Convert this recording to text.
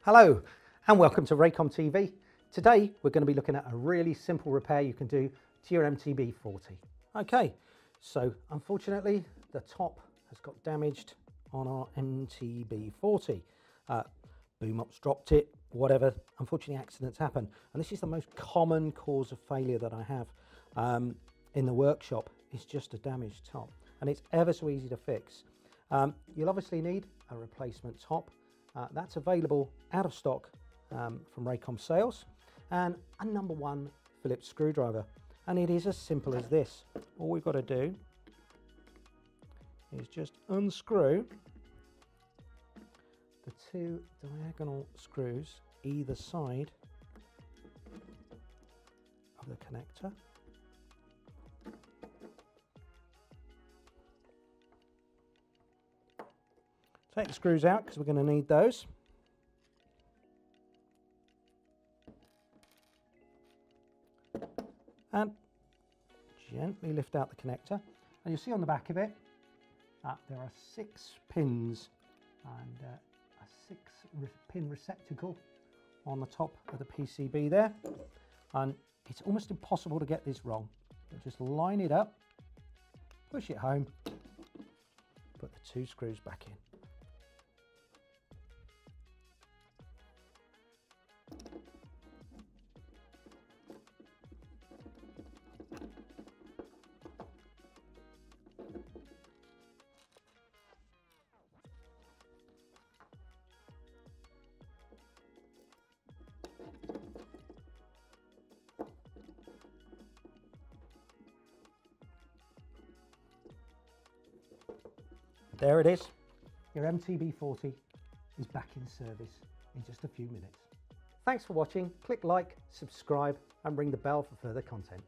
Hello and welcome to Wisycom TV. Today we're going to be looking at a really simple repair you can do to your MTB40. Okay, so unfortunately the top has got damaged on our MTB40. Boom ups dropped it, whatever. Unfortunately accidents happen, and this is the most common cause of failure that I have in the workshop. It's just a damaged top, and it's ever so easy to fix. You'll obviously need a replacement top. That's available out of stock from Wisycom sales, and a number 1 Phillips screwdriver. And it is as simple as this. All we've got to do is just unscrew the 2 diagonal screws either side of the connector. Take the screws out because we're going to need those. And gently lift out the connector. And you'll see on the back of it, there are 6 pins and a 6-pin receptacle on the top of the PCB there. And it's almost impossible to get this wrong. But just line it up, push it home, put the 2 screws back in. There it is. Your MTB40 is back in service in just a few minutes. Thanks for watching. Click like, subscribe and ring the bell for further content.